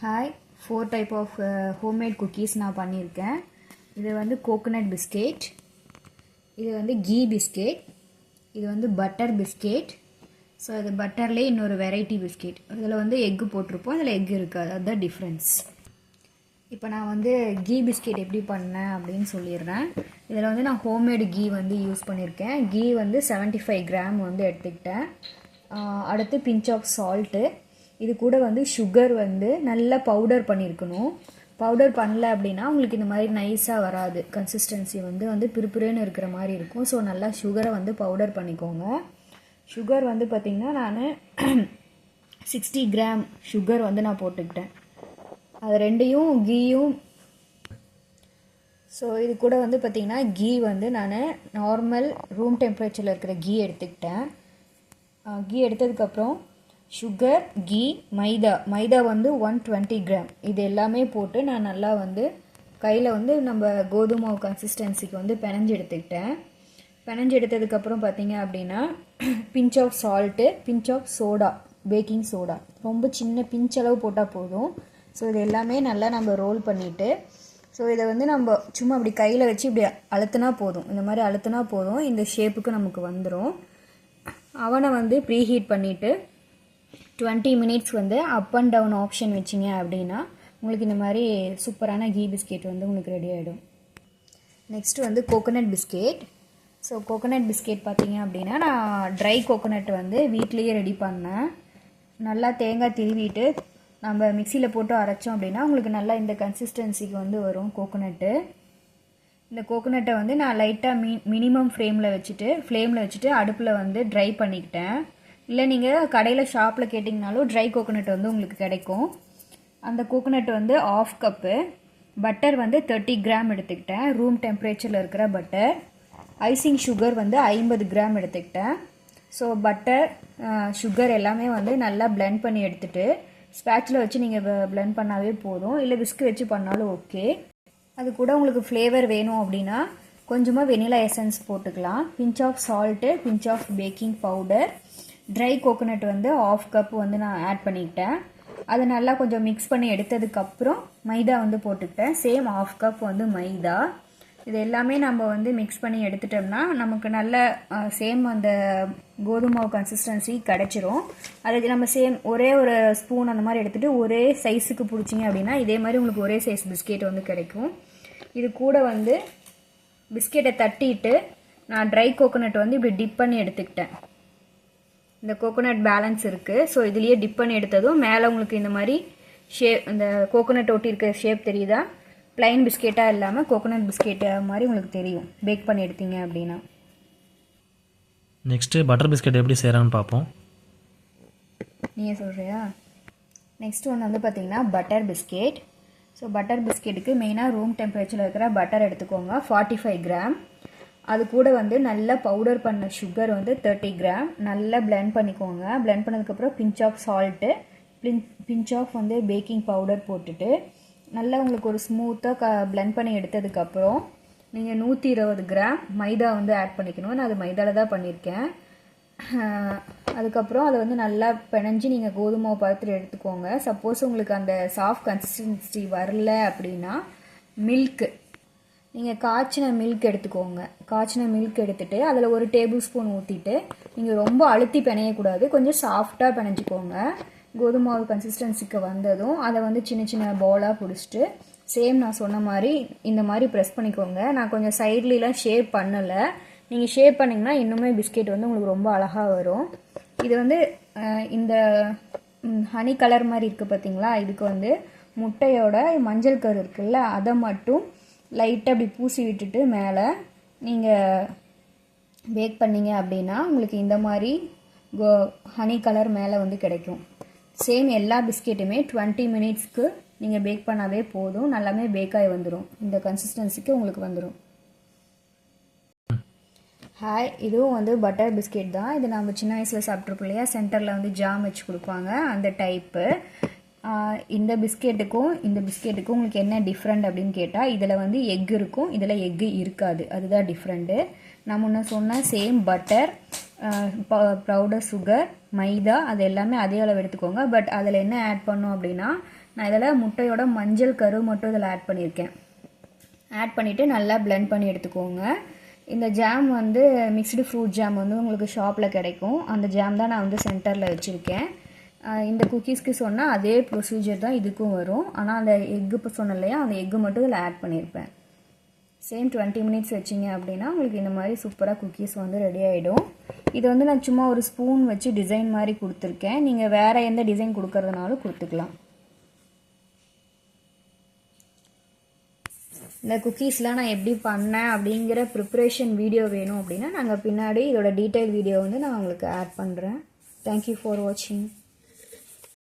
Hi 4 type of homemade cookies நான் பண்ணியிருக்கேன். இது வந்து கோகோனட் பிஸ்கெட், இது வந்து கீ பிஸ்கெட், இது வந்து பட்டர் பிஸ்கெட். ஸோ இது பட்டர்லேயே இன்னொரு வெரைட்டி பிஸ்கெட். இதில் வந்து எக்கு போட்டிருப்போம், இதில் எக் இருக்காது, அதுதான் டிஃப்ரென்ஸ். இப்போ நான் வந்து கீ பிஸ்கெட் எப்படி பண்ணேன் அப்படின்னு சொல்லிடுறேன். இதில் வந்து நான் ஹோம்மேடு கீ வந்து யூஸ் பண்ணியிருக்கேன். கீ வந்து 75 கிராம் வந்து எடுத்துக்கிட்டேன். அடுத்து பிஞ்ச் ஆஃப் சால்ட்டு, இது கூட வந்து சுகர் வந்து நல்லா பவுடர் பண்ணியிருக்கணும். பவுடர் பண்ணல அப்படின்னா உங்களுக்கு இந்த மாதிரி நைஸாக வராது, கன்சிஸ்டன்சி வந்து பிறுபிறுன்னு இருக்கிற மாதிரி இருக்கும். ஸோ நல்லா சுகரை வந்து பவுடர் பண்ணிக்கோங்க. சுகர் வந்து பார்த்திங்கன்னா நான் 60 கிராம் சுகர் வந்து நான் போட்டுக்கிட்டேன். அது ரெண்டையும் கீயும். ஸோ இது கூட வந்து பார்த்திங்கன்னா கீ வந்து நான் நார்மல் ரூம் டெம்பரேச்சரில் இருக்கிற கீ எடுத்துக்கிட்டேன். கீ எடுத்ததுக்கப்புறம் சுகர், கீ, மைதா வந்து 120 கிராம், இது எல்லாமே போட்டு நான் நல்லா வந்து கையில் வந்து நம்ம கோதுமை கன்சிஸ்டன்சிக்கு வந்து பிணைஞ்சு எடுத்துக்கிட்டேன். பிணைஞ்சு எடுத்ததுக்கப்புறம் பார்த்தீங்க அப்படின்னா pinch of salt, pinch of soda, baking soda, ரொம்ப சின்ன பிஞ்ச் அளவு போட்டால் போதும். ஸோ இது எல்லாமே நல்லா நம்ம ரோல் பண்ணிவிட்டு, ஸோ இதை வந்து நம்ம சும்மா அப்படி கையில் வச்சு இப்படி அழுத்தினா போதும். இந்த மாதிரி அழுத்தினா போதும், இந்த ஷேப்புக்கு நமக்கு வந்துடும். அவனை வந்து ப்ரீஹீட் பண்ணிவிட்டு 20 மினிட்ஸ் வந்து அப் அண்ட் டவுன் ஆப்ஷன் வச்சிங்க அப்படின்னா உங்களுக்கு இந்த மாதிரி சூப்பரான கீ பிஸ்கெட் வந்து உங்களுக்கு ரெடி ஆகிடும். நெக்ஸ்ட்டு வந்து coconut biscuit. So coconut biscuit பார்த்தீங்க அப்படின்னா நான் ட்ரை கோகோனட் வந்து வீட்லேயே ரெடி பண்ணேன். நல்லா தேங்காய் திருவிட்டு நம்ம மிக்சியில் போட்டு அரைச்சோம் அப்படின்னா உங்களுக்கு நல்லா இந்த கன்சிஸ்டன்சிக்கு வந்து வரும் கோகோனட்டு. இந்த கோகோனட்டை வந்து நான் லைட்டாக மினிமம் ஃப்ளேமில் வச்சுட்டு அடுப்பில் வந்து ட்ரை பண்ணிக்கிட்டேன். இல்லை நீங்கள் கடையில் ஷாப்பில் கேட்டிங்கனாலும் ட்ரை கோகோனட் வந்து உங்களுக்கு கிடைக்கும். அந்த கோகோனட் வந்து 1/2 கப்பு, பட்டர் வந்து 30 கிராம் எடுத்துக்கிட்டேன், ரூம் டெம்பரேச்சரில் இருக்கிற பட்டர். ஐசிங் சுகர் வந்து 50 கிராம் எடுத்துக்கிட்டேன். ஸோ பட்டர், சுகர் எல்லாமே வந்து நல்லா பிளெண்ட் பண்ணி எடுத்துகிட்டு ஸ்பேட்சில் வச்சு நீங்கள் பிளெண்ட் பண்ணாவே போதும், இல்லை விஸ்க் வச்சு பண்ணாலும் ஓகே. அது கூட உங்களுக்கு ஃப்ளேவர் வேணும் அப்படின்னா கொஞ்சமாக வெனிலா எசன்ஸ் போட்டுக்கலாம். Pinch of salt, pinch of baking powder, dry coconut வந்து 1/2 கப் வந்து நான் ஆட் பண்ணிக்கிட்டேன். அதை நல்லா கொஞ்சம் மிக்ஸ் பண்ணி எடுத்ததுக்கப்புறம் மைதா வந்து போட்டுக்கிட்டேன். சேம் 1/2 கப் வந்து மைதா. இது எல்லாமே நம்ம வந்து மிக்ஸ் பண்ணி எடுத்துட்டோம்னா நமக்கு நல்ல சேம் அந்த கோதுமை கன்சிஸ்டன்சி கிடச்சிரும். அதுக்கு நம்ம சேம் ஒரே ஒரு ஸ்பூன் அந்த மாதிரி எடுத்துகிட்டு ஒரே சைஸுக்கு பிடிச்சிங்க அப்படின்னா இதே மாதிரி உங்களுக்கு ஒரே சைஸ் பிஸ்கெட் வந்து கிடைக்கும். இது கூட வந்து பிஸ்கெட்டை தட்டிட்டு நான் ட்ரை கோகோனட் வந்து இப்படி டிப் பண்ணி எடுத்துக்கிட்டேன். இந்த கோகோனட் பேலன்ஸ் இருக்குது, ஸோ இதுலேயே டிப் பண்ணி எடுத்ததும் மேலே உங்களுக்கு இந்த மாதிரி இந்த கோகோனட் ஒட்டி இருக்கிற ஷேப் தெரியுதா? பிளைன் பிஸ்கெட்டாக இல்லாமல் கோகோனட் பிஸ்கெட்டு மாதிரி உங்களுக்கு தெரியும் பேக் பண்ணி எடுத்தீங்க அப்படின்னா. நெக்ஸ்ட்டு பட்டர் பிஸ்கெட் எப்படி செய்கிறான்னு பார்ப்போம். நீங்கள் சொல்கிறியா? நெக்ஸ்ட் ஒன்று வந்து பார்த்திங்கன்னா பட்டர் பிஸ்கெட். ஸோ பட்டர் பிஸ்கெட்டுக்கு மெயினாக ரூம் டெம்பரேச்சரில் இருக்கிற பட்டர் எடுத்துக்கோங்க, 45 கிராம். அது கூட வந்து நல்லா பவுடர் பண்ண சுகர் வந்து 30 கிராம் நல்லா பிளெண்ட் பண்ணிக்கோங்க. பிளெண்ட் பண்ணதுக்கப்புறம் pinch of salt, pinch of வந்து பேக்கிங் பவுடர் போட்டுட்டு நல்லா உங்களுக்கு ஒரு ஸ்மூத்தாக பிளெண்ட் பண்ணி எடுத்ததுக்கப்புறம் நீங்கள் 120 கிராம் மைதா வந்து ஆட் பண்ணிக்கணும். நான் அது மைதாவில் தான் பண்ணியிருக்கேன். அதுக்கப்புறம் அதை வந்து நல்லா பிணைஞ்சு நீங்கள் கோதுமை பதத்தில் எடுத்துக்கோங்க. சப்போஸ் உங்களுக்கு அந்த சாஃப்ட் கன்சிஸ்டன்சி வரல அப்படின்னா மில்க்கு, நீங்கள் காய்ச்சின மில்க் எடுத்துக்கோங்க. காய்ச்சின மில்க் எடுத்துகிட்டு அதில் 1 டேபிள் ஸ்பூன் ஊற்றிட்டு நீங்கள் ரொம்ப அழுத்தி பிணையக்கூடாது, கொஞ்சம் சாஃப்டாக பிணைஞ்சிக்கோங்க. கோதுமை கன்சிஸ்டன்சிக்கு வந்ததும் அதை வந்து சின்ன சின்ன பாலாக பிடிச்சிட்டு சேம் நான் சொன்ன மாதிரி இந்த மாதிரி ப்ரெஸ் பண்ணிக்கோங்க. நான் கொஞ்சம் சைட்லாம் ஷேப் பண்ணலை, நீங்கள் ஷேப் பண்ணிங்கன்னா இன்னுமே பிஸ்கெட் வந்து உங்களுக்கு ரொம்ப அழகாக வரும். இது வந்து இந்த ஹனி கலர் மாதிரி இருக்குது பார்த்தீங்களா, இதுக்கு வந்து முட்டையோட மஞ்சள் கரு இருக்குல்ல, அதை மட்டும் லைட்டாக அப்படி பூசி விட்டுட்டு மேலே நீங்கள் பேக் பண்ணிங்க அப்படின்னா உங்களுக்கு இந்த மாதிரி ஹனி கலர் மேலே வந்து கிடைக்கும். சேம் எல்லா பிஸ்கெட்டுமே 20 மினிட்ஸ்க்கு நீங்கள் பேக் பண்ணாவே போதும், நல்லாமே பேக்காகி வந்துடும். இந்த கன்சிஸ்டன்சிக்கு உங்களுக்கு வந்துடும். ஹாய், இதுவும் வந்து பட்டர் பிஸ்கெட் தான். இது நம்ம சின்ன வயசில் சாப்பிட்ருப்போம் இல்லையா, சென்டரில் வந்து ஜாம் வச்சு கொடுப்பாங்க, அந்த டைப்பு. இந்த பிஸ்கெட்டுக்கும் இந்த பிஸ்கெட்டுக்கும் உங்களுக்கு என்ன டிஃப்ரெண்ட் அப்படின்னு கேட்டால் இதில் வந்து எக் இருக்கும், இதில் எக்கு இருக்காது, அதுதான் டிஃப்ரெண்ட்டு. நான் முன்ன சொன்ன சேம் பட்டர், பவுடர் சுகர், மைதா அது எல்லாமே அதே அளவு எடுத்துக்கோங்க. பட் அதில் என்ன ஆட் பண்ணும் அப்படின்னா, நான் இதில் முட்டையோட மஞ்சள் கரு மட்டும் இதில் ஆட் பண்ணியிருக்கேன். ஆட் பண்ணிவிட்டு நல்லா blend பண்ணி எடுத்துக்கோங்க. இந்த ஜாம் வந்து மிக்ஸ்டு ஃப்ரூட் ஜாம் வந்து உங்களுக்கு ஷாப்பில் கிடைக்கும். அந்த ஜாம் தான் நான் வந்து சென்டரில் வச்சுருக்கேன். இந்த குக்கீஸ்க்கு சொன்னால் அதே ப்ரொசீஜர் தான் இதுக்கும் வரும். ஆனால் அந்த எக்கு இப்போ சொன்னேன் இல்லையா, அந்த எக்கு மட்டும் இதில் ஆட் பண்ணியிருப்பேன். சேம் 20 மினிட்ஸ் வச்சிங்க அப்படின்னா உங்களுக்கு இந்த மாதிரி சூப்பராக குக்கீஸ் வந்து ரெடி ஆகிடும். இது வந்து நான் சும்மா ஒரு ஸ்பூன் வச்சு டிசைன் மாதிரி கொடுத்துருக்கேன். நீங்கள் வேறு எந்த டிசைன் கொடுக்கறதுனாலும் கொடுத்துக்கலாம். இந்த குக்கீஸ்லாம் நான் எப்படி பண்ணேன் அப்படிங்கிற ப்ரிப்ரேஷன் வீடியோ வேணும் அப்படின்னா நாங்கள் பின்னாடி இதோட டீட்டெயில் வீடியோ வந்து நான் உங்களுக்கு ஆட் பண்ணுறேன். தேங்க்யூ ஃபார் வாட்சிங்.